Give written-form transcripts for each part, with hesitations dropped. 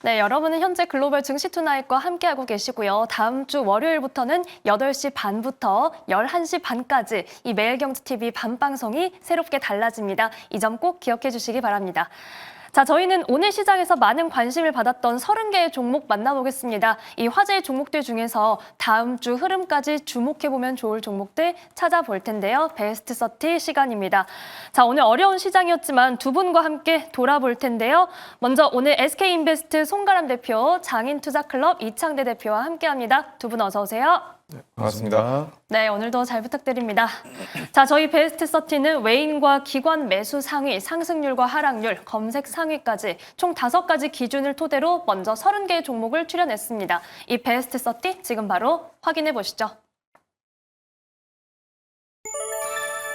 네, 여러분은 현재 글로벌 증시 투나잇과 함께하고 계시고요. 다음 주 월요일부터는 8시 반부터 11시 반까지 이 매일경제TV 밤방송이 새롭게 달라집니다. 이 점 꼭 기억해 주시기 바랍니다. 자, 저희는 오늘 시장에서 많은 관심을 받았던 30개의 종목 만나보겠습니다. 이 화제의 종목들 중에서 다음 주 흐름까지 주목해보면 좋을 종목들 찾아볼 텐데요. 베스트 30 시간입니다. 자, 오늘 어려운 시장이었지만 두 분과 함께 돌아볼 텐데요. 먼저 오늘 SK인베스트 송가람 대표, 장인투자클럽 이창대 대표와 함께합니다. 두 분 어서 오세요. 네, 반갑습니다. 네, 오늘도 잘 부탁드립니다. 자, 저희 베스트 30는 외인과 기관 매수 상위, 상승률과 하락률, 검색 상위까지 총 5가지 기준을 토대로 먼저 30개의 종목을 추려냈습니다. 이 베스트 30 지금 바로 확인해 보시죠.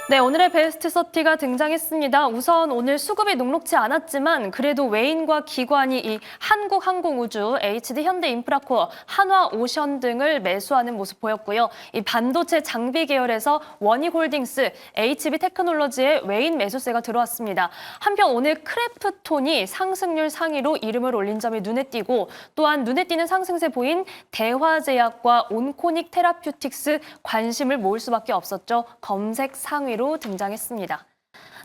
네, 오늘의 베스트 30가 등장했습니다. 우선 오늘 수급이 녹록지 않았지만 그래도 외인과 기관이 이 한국항공우주, HD현대인프라코어, 한화오션 등을 매수하는 모습 보였고요. 이 반도체 장비 계열에서 원희홀딩스, HB테크놀로지의 외인 매수세가 들어왔습니다. 한편 오늘 크래프톤이 상승률 상위로 이름을 올린 점이 눈에 띄고 또한 눈에 띄는 상승세 보인 대화제약과 온코닉 테라퓨틱스 관심을 모을 수밖에 없었죠. 검색 상위 로 등장했습니다.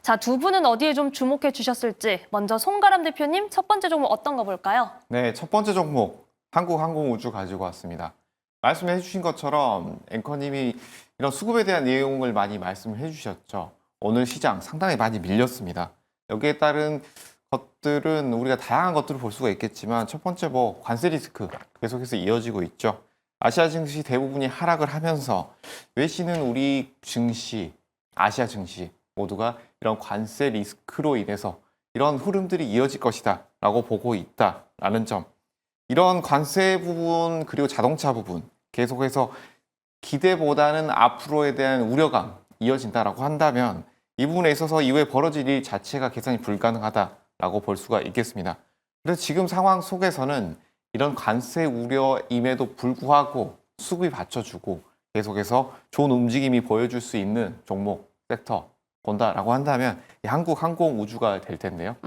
자, 두 분은 어디에 좀 주목해 주셨을지 먼저 송가람 대표님 첫 번째 종목 어떤 거 볼까요? 네, 첫 번째 종목 한국항공우주 가지고 왔습니다. 말씀해 주신 것처럼 앵커님이 이런 수급에 대한 내용을 많이 말씀을 해주셨죠. 오늘 시장 상당히 많이 밀렸습니다. 여기에 따른 것들은 우리가 다양한 것들을 볼 수가 있겠지만 첫 번째 관세 리스크 계속해서 이어지고 있죠. 아시아 증시 대부분이 하락을 하면서 외신은 우리 증시 아시아 증시 모두가 이런 관세 리스크로 인해서 이런 흐름들이 이어질 것이다 라고 보고 있다라는 점, 이런 관세 부분 그리고 자동차 부분 계속해서 기대보다는 앞으로에 대한 우려감 이어진다라고 한다면 이 부분에 있어서 이후에 벌어질 일 자체가 계산이 불가능하다라고 볼 수가 있겠습니다. 그래서 지금 상황 속에서는 이런 관세 우려임에도 불구하고 수급이 받쳐주고 계속해서 좋은 움직임이 보여줄 수 있는 종목, 섹터 본다라고 한다면 이 한국항공우주가 될 텐데요.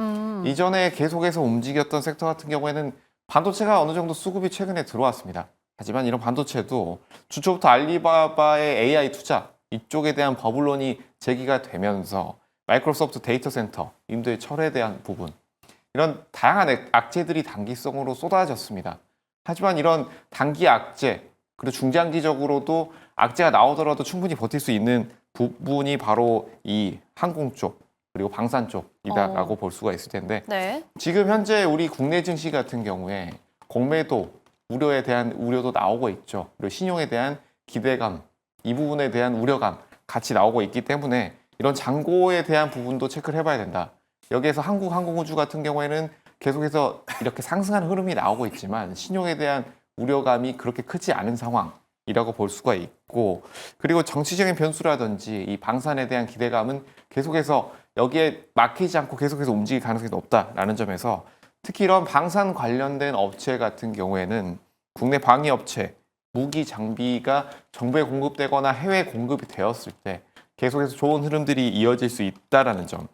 이전에 계속해서 움직였던 섹터 같은 경우에는 반도체가 어느 정도 수급이 최근에 들어왔습니다. 하지만 이런 반도체도 주초부터 알리바바의 AI 투자 이쪽에 대한 버블론이 제기가 되면서 마이크로소프트 데이터 센터, 임도의 철회에 대한 부분, 이런 다양한 악재들이 단기성으로 쏟아졌습니다. 하지만 이런 단기 악재, 그리고 중장기적으로도 악재가 나오더라도 충분히 버틸 수 있는 부분이 바로 이 항공 쪽 그리고 방산 쪽이다라고 볼 수가 있을 텐데 네. 지금 현재 우리 국내 증시 같은 경우에 공매도 우려에 대한 우려도 나오고 있죠. 그리고 신용에 대한 기대감, 이 부분에 대한 우려감 같이 나오고 있기 때문에 이런 잔고에 대한 부분도 체크를 해봐야 된다. 여기에서 한국항공우주 같은 경우에는 계속해서 이렇게 상승하는 흐름이 나오고 있지만 신용에 대한 우려감이 그렇게 크지 않은 상황이라고 볼 수가 있고, 그리고 정치적인 변수라든지 이 방산에 대한 기대감은 계속해서 여기에 막히지 않고 계속해서 움직일 가능성이 높다라는 점에서 특히 이런 방산 관련된 업체 같은 경우에는 국내 방위업체, 무기 장비가 정부에 공급되거나 해외 공급이 되었을 때 계속해서 좋은 흐름들이 이어질 수 있다는 점,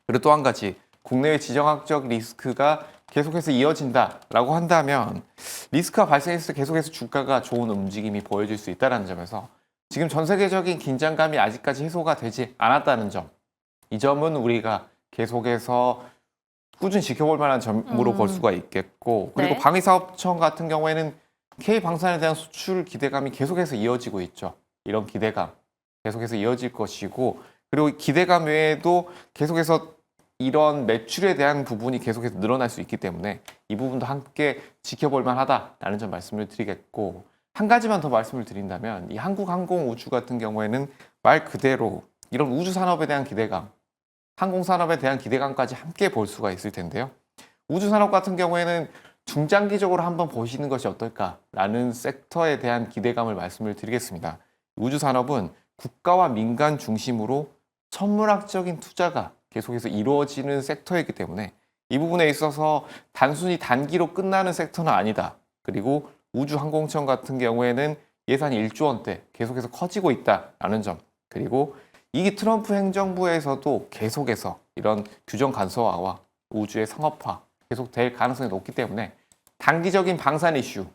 그리고 또 한 가지 국내외 지정학적 리스크가 계속해서 이어진다라고 한다면 리스크가 발생했을 때 계속해서 주가가 좋은 움직임이 보여질 수 있다는 점에서 지금 전 세계적인 긴장감이 아직까지 해소가 되지 않았다는 점, 이 점은 우리가 계속해서 꾸준히 지켜볼 만한 점으로 볼 수가 있겠고, 그리고 네. 방위사업청 같은 경우에는 K방산에 대한 수출 기대감이 계속해서 이어지고 있죠. 이런 기대감 계속해서 이어질 것이고, 그리고 기대감 외에도 계속해서 이런 매출에 대한 부분이 계속해서 늘어날 수 있기 때문에 이 부분도 함께 지켜볼 만하다라는 점 말씀을 드리겠고, 한 가지만 더 말씀을 드린다면 이 한국항공우주 같은 경우에는 말 그대로 이런 우주 산업에 대한 기대감, 항공산업에 대한 기대감까지 함께 볼 수가 있을 텐데요. 우주 산업 같은 경우에는 중장기적으로 한번 보시는 것이 어떨까라는 섹터에 대한 기대감을 말씀을 드리겠습니다. 우주 산업은 국가와 민간 중심으로 천문학적인 투자가 계속해서 이루어지는 섹터이기 때문에 이 부분에 있어서 단순히 단기로 끝나는 섹터는 아니다. 그리고 우주항공청 같은 경우에는 예산이 1조 원대 계속해서 커지고 있다라는 점, 그리고 이 트럼프 행정부에서도 계속해서 이런 규정 간소화와 우주의 상업화, 계속 될 가능성이 높기 때문에 단기적인 방산 이슈,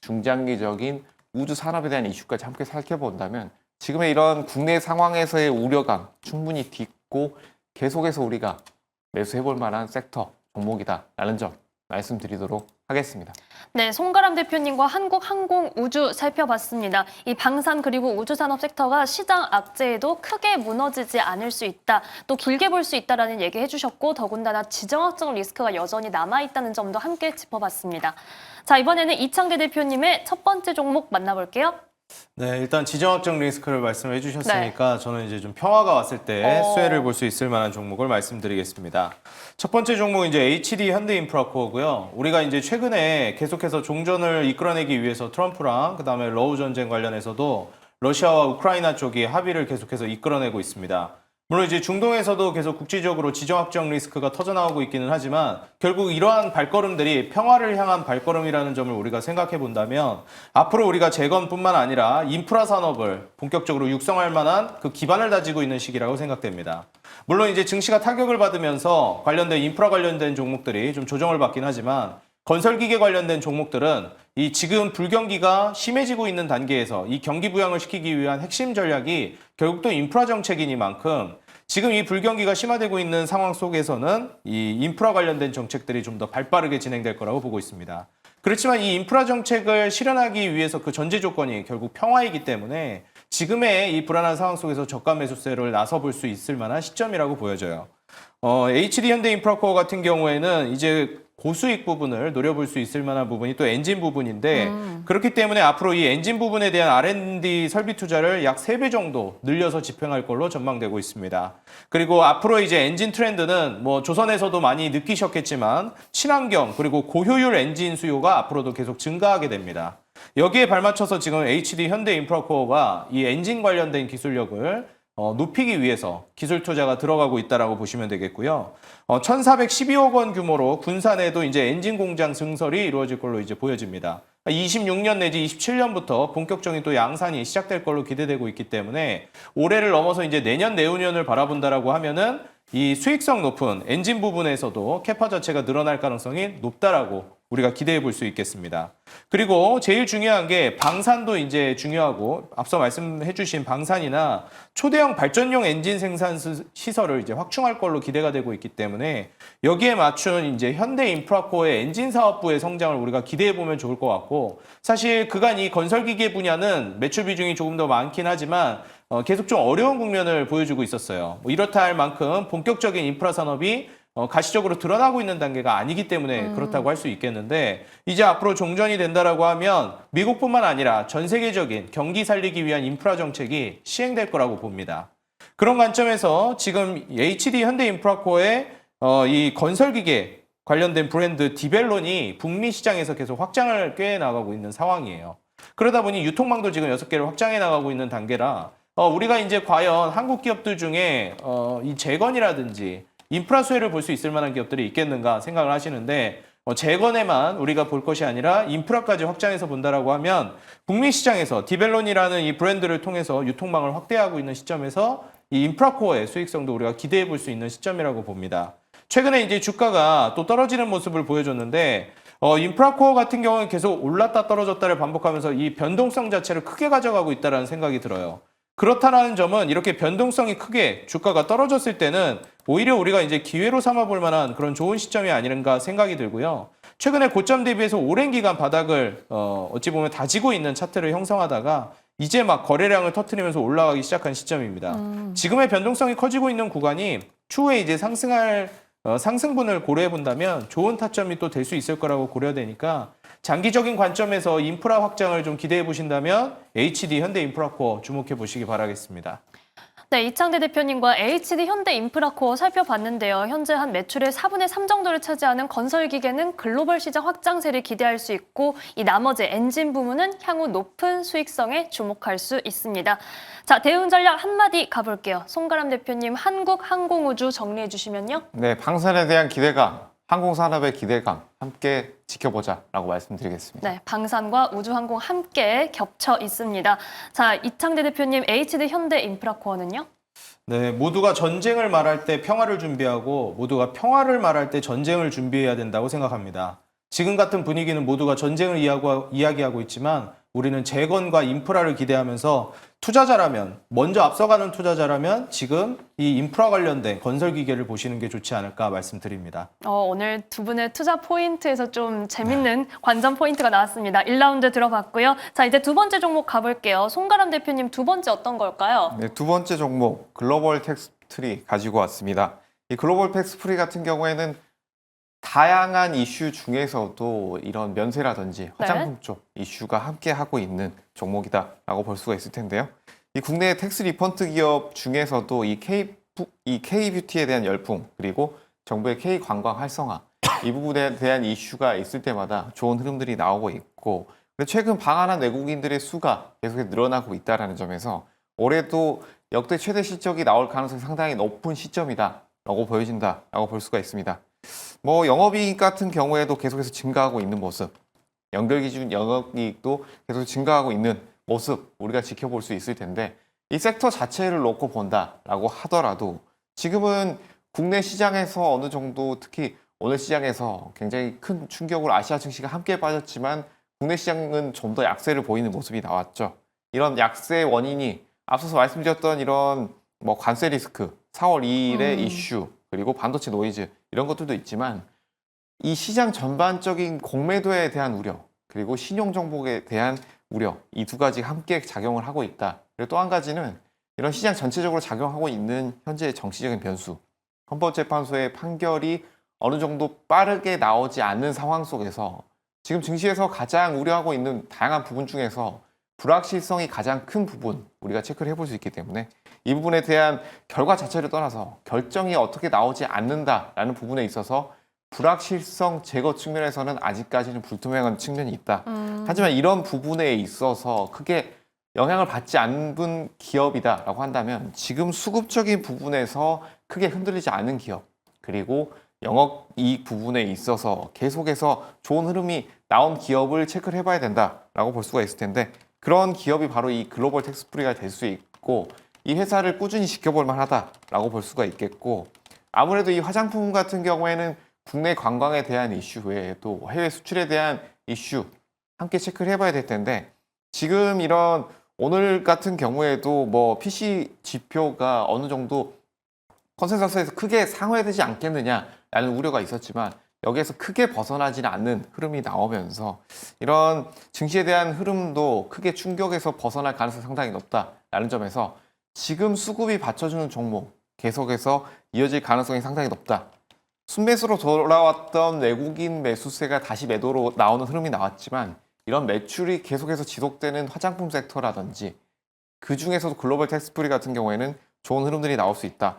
중장기적인 우주 산업에 대한 이슈까지 함께 살펴본다면 지금의 이런 국내 상황에서의 우려감 충분히 딛고 계속해서 우리가 매수해볼 만한 섹터, 종목이다라는 점 말씀드리도록 하겠습니다. 네, 송가람 대표님과 한국항공우주 살펴봤습니다. 이 방산 그리고 우주산업 섹터가 시장 악재에도 크게 무너지지 않을 수 있다. 또 길게 볼 수 있다라는 얘기 해주셨고 더군다나 지정학적 리스크가 여전히 남아있다는 점도 함께 짚어봤습니다. 자, 이번에는 이창대 대표님의 첫 번째 종목 만나볼게요. 네, 일단 지정학적 리스크를 말씀해 주셨으니까 저는 이제 좀 평화가 왔을 때 수혜를 볼 수 있을 만한 종목을 말씀드리겠습니다. 첫 번째 종목은 이제 HD 현대인프라코어고요. 우리가 이제 최근에 계속해서 종전을 이끌어내기 위해서 트럼프랑 그다음에 러우 전쟁 관련해서도 러시아와 우크라이나 쪽이 합의를 계속해서 이끌어내고 있습니다. 물론 이제 중동에서도 계속 국제적으로 지정학적 리스크가 터져나오고 있기는 하지만 결국 이러한 발걸음들이 평화를 향한 발걸음이라는 점을 우리가 생각해 본다면 앞으로 우리가 재건뿐만 아니라 인프라 산업을 본격적으로 육성할 만한 그 기반을 다지고 있는 시기라고 생각됩니다. 물론 이제 증시가 타격을 받으면서 관련된 인프라 관련된 종목들이 좀 조정을 받긴 하지만 건설기계 관련된 종목들은 이 지금 불경기가 심해지고 있는 단계에서 이 경기 부양을 시키기 위한 핵심 전략이 결국 또 인프라 정책이니만큼 지금 이 불경기가 심화되고 있는 상황 속에서는 이 인프라 관련된 정책들이 좀 더 발빠르게 진행될 거라고 보고 있습니다. 그렇지만 이 인프라 정책을 실현하기 위해서 그 전제 조건이 결국 평화이기 때문에 지금의 이 불안한 상황 속에서 저가 매수세를 나서볼 수 있을 만한 시점이라고 보여져요. HD 현대인프라코어 같은 경우에는 이제 고수익 부분을 노려볼 수 있을 만한 부분이 또 엔진 부분인데 그렇기 때문에 앞으로 이 엔진 부분에 대한 R&D 설비 투자를 약 3배 정도 늘려서 집행할 걸로 전망되고 있습니다. 그리고 앞으로 이제 엔진 트렌드는 뭐 조선에서도 많이 느끼셨겠지만 친환경 그리고 고효율 엔진 수요가 앞으로도 계속 증가하게 됩니다. 여기에 발맞춰서 지금 HD 현대인프라코어가 이 엔진 관련된 기술력을 높이기 위해서 기술 투자가 들어가고 있다라고 보시면 되겠고요. 1,412억 원 규모로 군산에도 이제 엔진 공장 증설이 이루어질 걸로 이제 보여집니다. 26년 내지 27년부터 본격적인 또 양산이 시작될 걸로 기대되고 있기 때문에 올해를 넘어서 이제 내년 내후년을 바라본다라고 하면은 이 수익성 높은 엔진 부분에서도 캐파 자체가 늘어날 가능성이 높다라고 우리가 기대해 볼 수 있겠습니다. 그리고 제일 중요한 게 방산도 이제 중요하고 앞서 말씀해 주신 방산이나 초대형 발전용 엔진 생산 시설을 이제 확충할 걸로 기대가 되고 있기 때문에 여기에 맞춘 이제 현대인프라코어의 엔진 사업부의 성장을 우리가 기대해 보면 좋을 것 같고 사실 그간 이 건설기계 분야는 매출 비중이 조금 더 많긴 하지만 계속 좀 어려운 국면을 보여주고 있었어요. 뭐 이렇다 할 만큼 본격적인 인프라 산업이 가시적으로 드러나고 있는 단계가 아니기 때문에 그렇다고 할 수 있겠는데 이제 앞으로 종전이 된다라고 하면 미국뿐만 아니라 전 세계적인 경기 살리기 위한 인프라 정책이 시행될 거라고 봅니다. 그런 관점에서 지금 HD 현대인프라코어의 이 건설기계 관련된 브랜드 디벨론이 북미 시장에서 계속 확장을 꾀해 나가고 있는 상황이에요. 그러다 보니 유통망도 지금 6개를 확장해 나가고 있는 단계라 우리가 이제 과연 한국 기업들 중에 이 재건이라든지 인프라 수혜를 볼 수 있을 만한 기업들이 있겠는가 생각을 하시는데 재건에만 우리가 볼 것이 아니라 인프라까지 확장해서 본다라고 하면 북미 시장에서 디벨론이라는 이 브랜드를 통해서 유통망을 확대하고 있는 시점에서 이 인프라코어의 수익성도 우리가 기대해 볼 수 있는 시점이라고 봅니다. 최근에 이제 주가가 또 떨어지는 모습을 보여줬는데 인프라코어 같은 경우는 계속 올랐다 떨어졌다를 반복하면서 이 변동성 자체를 크게 가져가고 있다는 생각이 들어요. 그렇다는 점은 이렇게 변동성이 크게 주가가 떨어졌을 때는 오히려 우리가 이제 기회로 삼아볼 만한 그런 좋은 시점이 아닌가 생각이 들고요. 최근에 고점 대비해서 오랜 기간 바닥을 어찌 보면 다지고 있는 차트를 형성하다가 이제 막 거래량을 터트리면서 올라가기 시작한 시점입니다. 지금의 변동성이 커지고 있는 구간이 추후에 이제 상승할 상승분을 고려해 본다면 좋은 타점이 또 될 수 있을 거라고 고려되니까 장기적인 관점에서 인프라 확장을 좀 기대해 보신다면 HD 현대인프라코어 주목해 보시기 바라겠습니다. 네, 이창대 대표님과 HD 현대인프라코어 살펴봤는데요. 현재 한 매출의 4분의 3 정도를 차지하는 건설기계는 글로벌 시장 확장세를 기대할 수 있고 이 나머지 엔진 부문은 향후 높은 수익성에 주목할 수 있습니다. 자, 대응 전략 한마디 가볼게요. 송가람 대표님 한국항공우주 정리해 주시면요. 네, 방산에 대한 기대감, 항공산업의 기대감 함께 지켜보자라고 말씀드리겠습니다. 네, 방산과 우주항공 함께 겹쳐 있습니다. 자, 이창대 대표님 HD 현대인프라코어는요? 네, 모두가 전쟁을 말할 때 평화를 준비하고 모두가 평화를 말할 때 전쟁을 준비해야 된다고 생각합니다. 지금 같은 분위기는 모두가 전쟁을 이야기하고 있지만 우리는 재건과 인프라를 기대하면서 투자자라면, 먼저 앞서가는 투자자라면 지금 이 인프라 관련된 건설 기계를 보시는 게 좋지 않을까 말씀드립니다. 오늘 두 분의 투자 포인트에서 좀 재밌는 관전 포인트가 나왔습니다. 1라운드 들어봤고요. 자, 이제 두 번째 종목 가볼게요. 송가람 대표님 두 번째 어떤 걸까요? 네, 두 번째 종목 글로벌 텍스프리 가지고 왔습니다. 이 글로벌 텍스프리 같은 경우에는 다양한 이슈 중에서도 이런 면세라든지 화장품 쪽 이슈가 함께 하고 있는 종목이다라고 볼 수가 있을 텐데요. 이 국내 텍스 리펀트 기업 중에서도 이 K뷰티에 대한 열풍 그리고 정부의 K관광 활성화 이 부분에 대한 이슈가 있을 때마다 좋은 흐름들이 나오고 있고 최근 방한한 외국인들의 수가 계속 늘어나고 있다는 점에서 올해도 역대 최대 실적이 나올 가능성이 상당히 높은 시점이다라고 보여진다라고 볼 수가 있습니다. 뭐 영업이익 같은 경우에도 계속해서 증가하고 있는 모습, 연결 기준 영업이익도 계속 증가하고 있는 모습 우리가 지켜볼 수 있을 텐데 이 섹터 자체를 놓고 본다라고 하더라도 지금은 국내 시장에서 어느 정도 특히 오늘 시장에서 굉장히 큰 충격으로 아시아 증시가 함께 빠졌지만 국내 시장은 좀 더 약세를 보이는 모습이 나왔죠. 이런 약세 원인이 앞서서 말씀드렸던 이런 뭐 관세 리스크, 4월 2일의 이슈, 그리고 반도체 노이즈 이런 것들도 있지만 이 시장 전반적인 공매도에 대한 우려, 그리고 신용 정복에 대한 우려 이 두 가지 함께 작용을 하고 있다. 그리고 또 한 가지는 이런 시장 전체적으로 작용하고 있는 현재의 정치적인 변수, 헌법재판소의 판결이 어느 정도 빠르게 나오지 않는 상황 속에서 지금 증시에서 가장 우려하고 있는 다양한 부분 중에서 불확실성이 가장 큰 부분 우리가 체크를 해볼 수 있기 때문에 이 부분에 대한 결과 자체를 떠나서 결정이 어떻게 나오지 않는다라는 부분에 있어서 불확실성 제거 측면에서는 아직까지는 불투명한 측면이 있다. 하지만 이런 부분에 있어서 크게 영향을 받지 않은 기업이다라고 한다면 지금 수급적인 부분에서 크게 흔들리지 않은 기업 그리고 영업이익 부분에 있어서 계속해서 좋은 흐름이 나온 기업을 체크를 해봐야 된다라고 볼 수가 있을 텐데 그런 기업이 바로 이 글로벌 텍스프리가 될 수 있고 이 회사를 꾸준히 지켜볼 만하다라고 볼 수가 있겠고 아무래도 이 화장품 같은 경우에는 국내 관광에 대한 이슈 외에도 해외 수출에 대한 이슈 함께 체크를 해봐야 될 텐데 지금 이런 오늘 같은 경우에도 뭐 PC 지표가 어느 정도 컨센서스에서 크게 상회되지 않겠느냐라는 우려가 있었지만 여기에서 크게 벗어나지는 않는 흐름이 나오면서 이런 증시에 대한 흐름도 크게 충격에서 벗어날 가능성이 상당히 높다라는 점에서 지금 수급이 받쳐주는 종목 계속해서 이어질 가능성이 상당히 높다. 순매수로 돌아왔던 외국인 매수세가 다시 매도로 나오는 흐름이 나왔지만 이런 매출이 계속해서 지속되는 화장품 섹터라든지 그 중에서도 글로벌 텍스프리 같은 경우에는 좋은 흐름들이 나올 수 있다.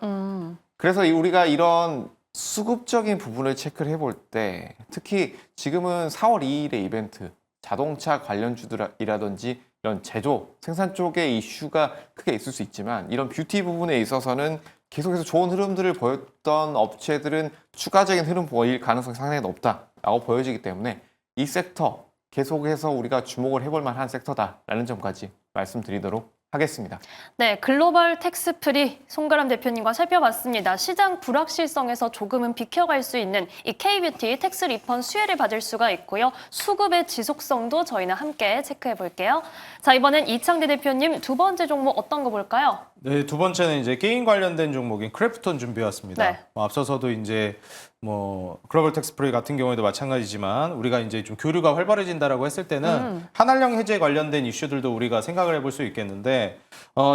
그래서 우리가 이런 수급적인 부분을 체크를 해볼 때 특히 지금은 4월 2일의 이벤트 자동차 관련주들이라든지 이런 제조, 생산 쪽의 이슈가 크게 있을 수 있지만 이런 뷰티 부분에 있어서는 계속해서 좋은 흐름들을 보였던 업체들은 추가적인 흐름 보일 가능성이 상당히 높다라고 보여지기 때문에 이 섹터 계속해서 우리가 주목을 해볼 만한 섹터다라는 점까지 말씀드리도록 하겠습니다. 네, 글로벌 텍스프리 송가람 대표님과 살펴봤습니다. 시장 불확실성에서 조금은 비켜갈 수 있는 이 K뷰티 텍스 리펀 수혜를 받을 수가 있고요. 수급의 지속성도 저희는 함께 체크해 볼게요. 자, 이번엔 이창대 대표님 두 번째 종목 어떤 거 볼까요? 네, 두 번째는 이제 게임 관련된 종목인 크래프톤 준비해왔습니다. 네. 앞서서도 이제 뭐 글로벌 텍스프리 같은 경우에도 마찬가지지만 우리가 이제 좀 교류가 활발해진다라고 했을 때는 한알령 해제 관련된 이슈들도 우리가 생각을 해볼 수 있겠는데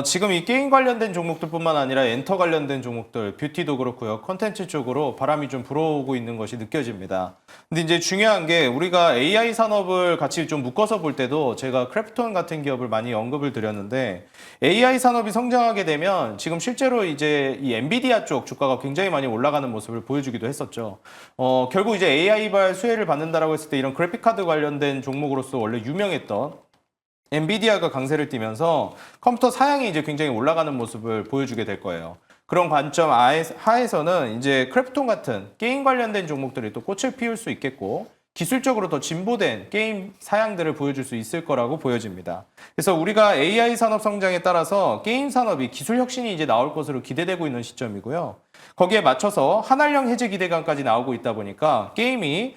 지금 이 게임 관련된 종목들뿐만 아니라 엔터 관련된 종목들, 뷰티도 그렇고요, 콘텐츠 쪽으로 바람이 좀 불어오고 있는 것이 느껴집니다. 근데 이제 중요한 게 우리가 AI 산업을 같이 좀 묶어서 볼 때도 제가 크래프톤 같은 기업을 많이 언급을 드렸는데 AI 산업이 성장하게 되면 지금 실제로 이제 이 엔비디아 쪽 주가가 굉장히 많이 올라가는 모습을 보여주기도 했었죠. 결국 이제 AI발 수혜를 받는다라고 했을 때 이런 그래픽카드 관련된 종목으로서 원래 유명했던 엔비디아가 강세를 띠면서 컴퓨터 사양이 이제 굉장히 올라가는 모습을 보여주게 될 거예요. 그런 관점 하에서는 이제 크래프톤 같은 게임 관련된 종목들이 또 꽃을 피울 수 있겠고 기술적으로 더 진보된 게임 사양들을 보여줄 수 있을 거라고 보여집니다. 그래서 우리가 AI 산업 성장에 따라서 게임 산업이 기술 혁신이 이제 나올 것으로 기대되고 있는 시점이고요. 거기에 맞춰서 한알령 해제 기대감까지 나오고 있다 보니까 게임이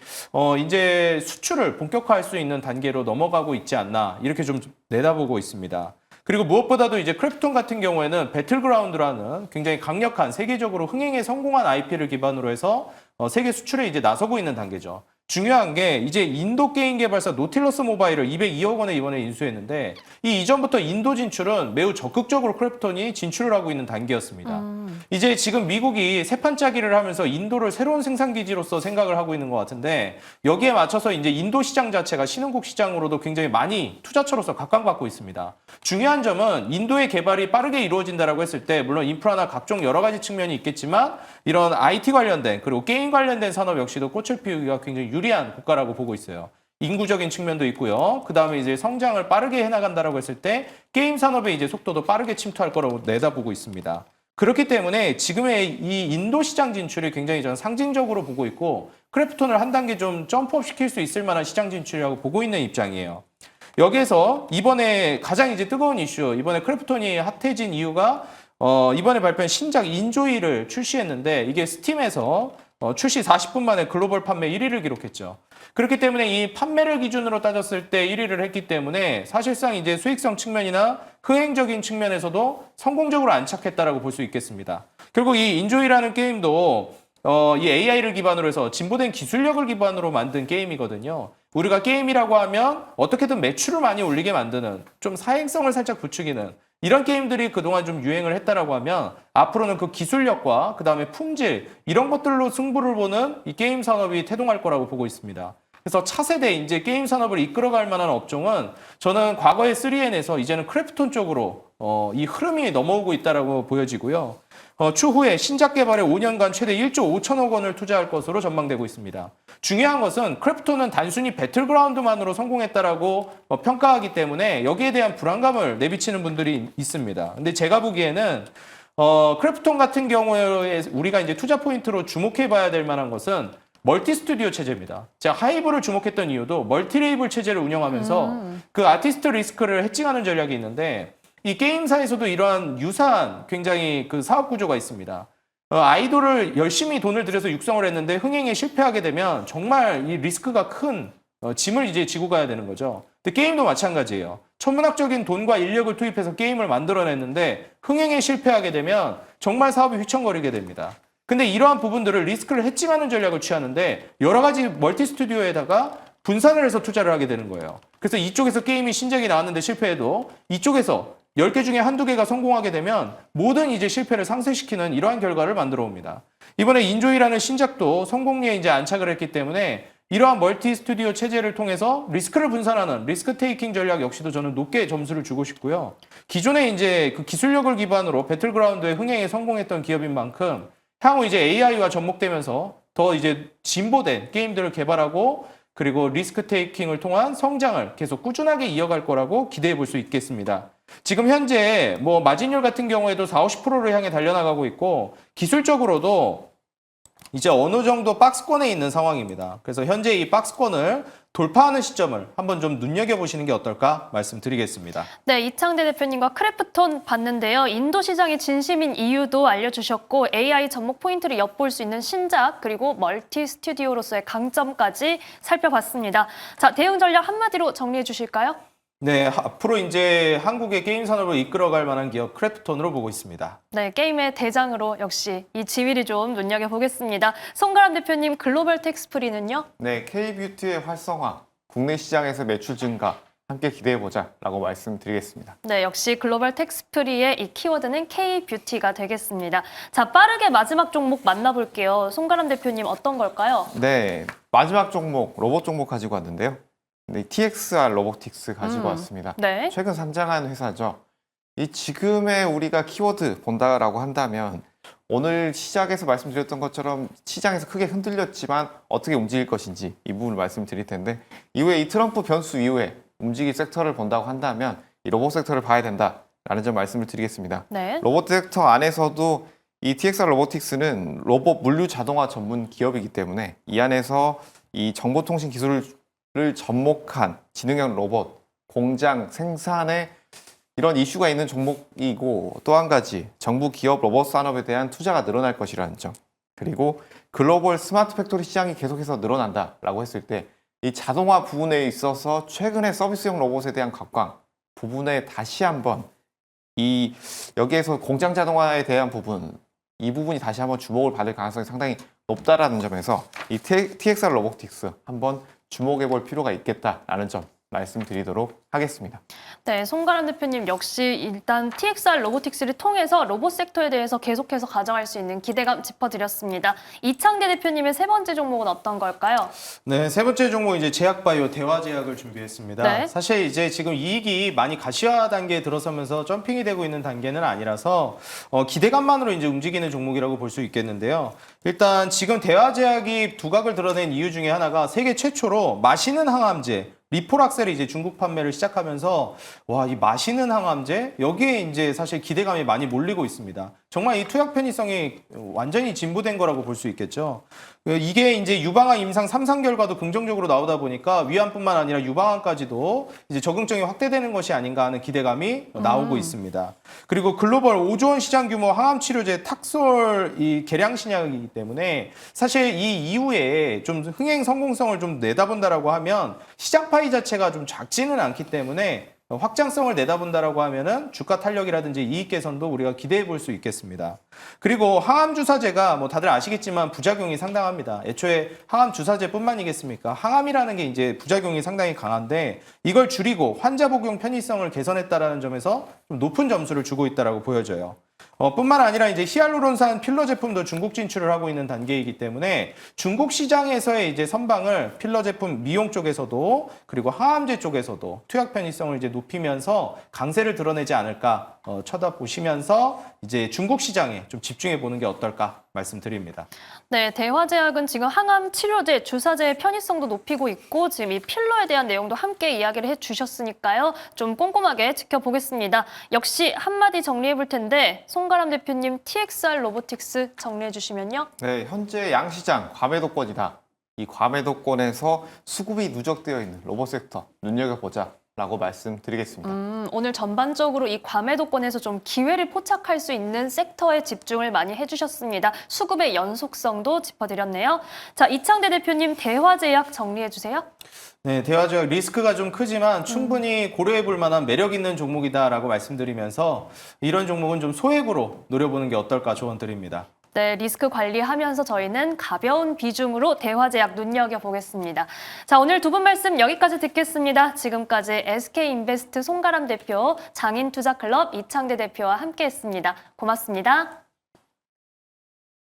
이제 수출을 본격화할 수 있는 단계로 넘어가고 있지 않나 이렇게 좀 내다보고 있습니다. 그리고 무엇보다도 이제 크래프톤 같은 경우에는 배틀그라운드라는 굉장히 강력한 세계적으로 흥행에 성공한 IP를 기반으로 해서 세계 수출에 이제 나서고 있는 단계죠. 중요한 게 이제 인도 게임 개발사 노틸러스 모바일을 202억 원에 이번에 인수했는데 이 이전부터 인도 진출은 매우 적극적으로 크래프톤이 진출을 하고 있는 단계였습니다. 이제 지금 미국이 세판짜기를 하면서 인도를 새로운 생산 기지로서 생각을 하고 있는 것 같은데 여기에 맞춰서 이제 인도 시장 자체가 신흥국 시장으로도 굉장히 많이 투자처로서 각광받고 있습니다. 중요한 점은 인도의 개발이 빠르게 이루어진다라고 했을 때 물론 인프라나 각종 여러 가지 측면이 있겠지만 이런 IT 관련된 그리고 게임 관련된 산업 역시도 꽃을 피우기가 굉장히 유리한 국가라고 보고 있어요. 인구적인 측면도 있고요. 그 다음에 이제 성장을 빠르게 해나간다라고 했을 때 게임 산업의 이제 속도도 빠르게 침투할 거라고 내다보고 있습니다. 그렇기 때문에 지금의 이 인도 시장 진출이 굉장히 저는 상징적으로 보고 있고 크래프톤을 한 단계 좀 점프업 시킬 수 있을 만한 시장 진출이라고 보고 있는 입장이에요. 여기에서 이번에 가장 이제 뜨거운 이슈, 이번에 크래프톤이 핫해진 이유가 이번에 발표한 신작 인조이를 출시했는데 이게 스팀에서 출시 40분 만에 글로벌 판매 1위를 기록했죠. 그렇기 때문에 이 판매를 기준으로 따졌을 때 1위를 했기 때문에 사실상 이제 수익성 측면이나 흥행적인 측면에서도 성공적으로 안착했다라고 볼 수 있겠습니다. 결국 이 인조이라는 게임도 이 AI를 기반으로 해서 진보된 기술력을 기반으로 만든 게임이거든요. 우리가 게임이라고 하면 어떻게든 매출을 많이 올리게 만드는 좀 사행성을 살짝 부추기는 이런 게임들이 그동안 좀 유행을 했다라고 하면 앞으로는 그 기술력과 그 다음에 품질 이런 것들로 승부를 보는 이 게임 산업이 태동할 거라고 보고 있습니다. 그래서 차세대 이제 게임 산업을 이끌어갈 만한 업종은 저는 과거의 3N에서 이제는 크래프톤 쪽으로 이 흐름이 넘어오고 있다라고 보여지고요. 추후에 신작 개발에 5년간 최대 1조 5천억 원을 투자할 것으로 전망되고 있습니다. 중요한 것은 크래프톤은 단순히 배틀그라운드만으로 성공했다라고 평가하기 때문에 여기에 대한 불안감을 내비치는 분들이 있습니다. 근데 제가 보기에는 크래프톤 같은 경우에 우리가 이제 투자 포인트로 주목해 봐야 될 만한 것은 멀티 스튜디오 체제입니다. 제가 하이브를 주목했던 이유도 멀티 레이블 체제를 운영하면서 그 아티스트 리스크를 해칭하는 전략이 있는데 이 게임사에서도 이러한 유사한 굉장히 그 사업 구조가 있습니다. 아이돌을 열심히 돈을 들여서 육성을 했는데 흥행에 실패하게 되면 정말 이 리스크가 큰 짐을 이제 지고 가야 되는 거죠. 근데 게임도 마찬가지예요. 천문학적인 돈과 인력을 투입해서 게임을 만들어냈는데 흥행에 실패하게 되면 정말 사업이 휘청거리게 됩니다. 근데 이러한 부분들을 리스크를 해칭하는 전략을 취하는데 여러 가지 멀티 스튜디오에다가 분산을 해서 투자를 하게 되는 거예요. 그래서 이쪽에서 게임이 신작이 나왔는데 실패해도 이쪽에서 10개 중에 한두 개가 성공하게 되면 모든 이제 실패를 상쇄시키는 이러한 결과를 만들어 옵니다. 이번에 인조이라는 신작도 성공리에 이제 안착을 했기 때문에 이러한 멀티 스튜디오 체제를 통해서 리스크를 분산하는 리스크 테이킹 전략 역시도 저는 높게 점수를 주고 싶고요. 기존에 이제 그 기술력을 기반으로 배틀그라운드의 흥행에 성공했던 기업인 만큼 향후 이제 AI와 접목되면서 더 이제 진보된 게임들을 개발하고 그리고 리스크 테이킹을 통한 성장을 계속 꾸준하게 이어갈 거라고 기대해 볼 수 있겠습니다. 지금 현재 뭐 마진율 같은 경우에도 40~50%를 향해 달려나가고 있고 기술적으로도 이제 어느 정도 박스권에 있는 상황입니다. 그래서 현재 이 박스권을 돌파하는 시점을 한번 좀 눈여겨보시는 게 어떨까 말씀드리겠습니다. 네, 이창대 대표님과 크래프톤 봤는데요. 인도 시장이 진심인 이유도 알려주셨고 AI 접목 포인트를 엿볼 수 있는 신작 그리고 멀티 스튜디오로서의 강점까지 살펴봤습니다. 자, 대응 전략 한마디로 정리해 주실까요? 네, 앞으로 이제 한국의 게임 산업을 이끌어갈 만한 기업 크래프톤으로 보고 있습니다. 네, 게임의 대장으로 역시 이 지위를 좀 눈여겨보겠습니다. 송가람 대표님, 글로벌 텍스프리는요? 네, K-뷰티의 활성화, 국내 시장에서 매출 증가 함께 기대해보자라고 말씀드리겠습니다. 네, 역시 글로벌 텍스프리의 이 키워드는 K-뷰티가 되겠습니다. 자, 빠르게 마지막 종목 만나볼게요. 송가람 대표님 어떤 걸까요? 네, 마지막 종목, 로봇 종목 가지고 왔는데요. 네, TXR 로보틱스 가지고 왔습니다. 네. 최근 상장한 회사죠. 이 지금의 우리가 키워드 본다라고 한다면 오늘 시작에서 말씀드렸던 것처럼 시장에서 크게 흔들렸지만 어떻게 움직일 것인지 이 부분을 말씀드릴 텐데 이후에 이 트럼프 변수 이후에 움직일 섹터를 본다고 한다면 이 로봇 섹터를 봐야 된다라는 점 말씀을 드리겠습니다. 네. 로봇 섹터 안에서도 이 TXR 로보틱스는 로봇 물류 자동화 전문 기업이기 때문에 이 안에서 이 정보통신 기술을 접목한 지능형 로봇, 공장, 생산에 이런 이슈가 있는 종목이고 또 한 가지 정부 기업 로봇 산업에 대한 투자가 늘어날 것이라는 점. 그리고 글로벌 스마트 팩토리 시장이 계속해서 늘어난다라고 했을 때 이 자동화 부분에 있어서 최근에 서비스용 로봇에 대한 각광 부분에 다시 한번 여기에서 공장 자동화에 대한 부분 이 부분이 다시 한번 주목을 받을 가능성이 상당히 높다라는 점에서 이 TXR 로보틱스 한번 주목해 볼 필요가 있겠다라는 점 말씀드리도록 하겠습니다. 네, 송가람 대표님 역시 일단 TXR 로보틱스를 통해서 로봇 섹터에 대해서 계속해서 가져갈 수 있는 기대감 짚어드렸습니다. 이창대 대표님의 세 번째 종목은 어떤 걸까요? 네, 세 번째 종목 이제 제약바이오 대화제약을 준비했습니다. 네. 사실 이제 지금 이익이 많이 가시화 단계에 들어서면서 점핑이 되고 있는 단계는 아니라서 기대감만으로 이제 움직이는 종목이라고 볼 수 있겠는데요. 일단 지금 대화제약이 두각을 드러낸 이유 중에 하나가 세계 최초로 마시는 항암제 리포락셀이 이제 중국 판매를 시작하면서 와, 이 마시는 항암제 여기에 이제 사실 기대감이 많이 몰리고 있습니다. 정말 이 투약 편의성이 완전히 진보된 거라고 볼 수 있겠죠. 이게 이제 유방암 임상 3상 결과도 긍정적으로 나오다 보니까 위암뿐만 아니라 유방암까지도 이제 적응성이 확대되는 것이 아닌가 하는 기대감이 나오고 있습니다. 그리고 글로벌 5조 원 시장 규모 항암 치료제 탁솔 이 개량 신약이기 때문에 사실 이 이후에 좀 흥행 성공성을 좀 내다본다라고 하면 시장 파이 자체가 좀 작지는 않기 때문에 확장성을 내다본다라고 하면은 주가 탄력이라든지 이익 개선도 우리가 기대해 볼 수 있겠습니다. 그리고 항암 주사제가 뭐 다들 아시겠지만 부작용이 상당합니다. 애초에 항암 주사제뿐만이겠습니까? 항암이라는 게 이제 부작용이 상당히 강한데 이걸 줄이고 환자 복용 편의성을 개선했다라는 점에서 좀 높은 점수를 주고 있다라고 보여져요. 뿐만 아니라 이제 히알루론산 필러 제품도 중국 진출을 하고 있는 단계이기 때문에 중국 시장에서의 이제 선방을 필러 제품 미용 쪽에서도 그리고 항암제 쪽에서도 투약 편의성을 이제 높이면서 강세를 드러내지 않을까 쳐다보시면서 이제 중국 시장에 좀 집중해 보는 게 어떨까 말씀드립니다. 네, 대화제약은 지금 항암 치료제, 주사제의 편의성도 높이고 있고 지금 이 필러에 대한 내용도 함께 이야기를 해주셨으니까요. 좀 꼼꼼하게 지켜보겠습니다. 역시 한마디 정리해 볼 텐데 송가람 대표님 TXR 로보틱스 정리해 주시면요. 네, 현재 양시장 과매도권이다. 이 과매도권에서 수급이 누적되어 있는 로봇 섹터 눈여겨보자라고 말씀드리겠습니다. 오늘 전반적으로 이 과매도권에서 좀 기회를 포착할 수 있는 섹터에 집중을 많이 해주셨습니다. 수급의 연속성도 짚어드렸네요. 자, 이창대 대표님 대화제약 정리해 주세요. 네, 대화제약 리스크가 좀 크지만 충분히 고려해 볼 만한 매력 있는 종목이다라고 말씀드리면서 이런 종목은 좀 소액으로 노려보는 게 어떨까 조언드립니다. 네, 리스크 관리하면서 저희는 가벼운 비중으로 대화제약 눈여겨보겠습니다. 자, 오늘 두 분 말씀 여기까지 듣겠습니다. 지금까지 SK인베스트 송가람 대표, 장인투자클럽 이창대 대표와 함께했습니다. 고맙습니다.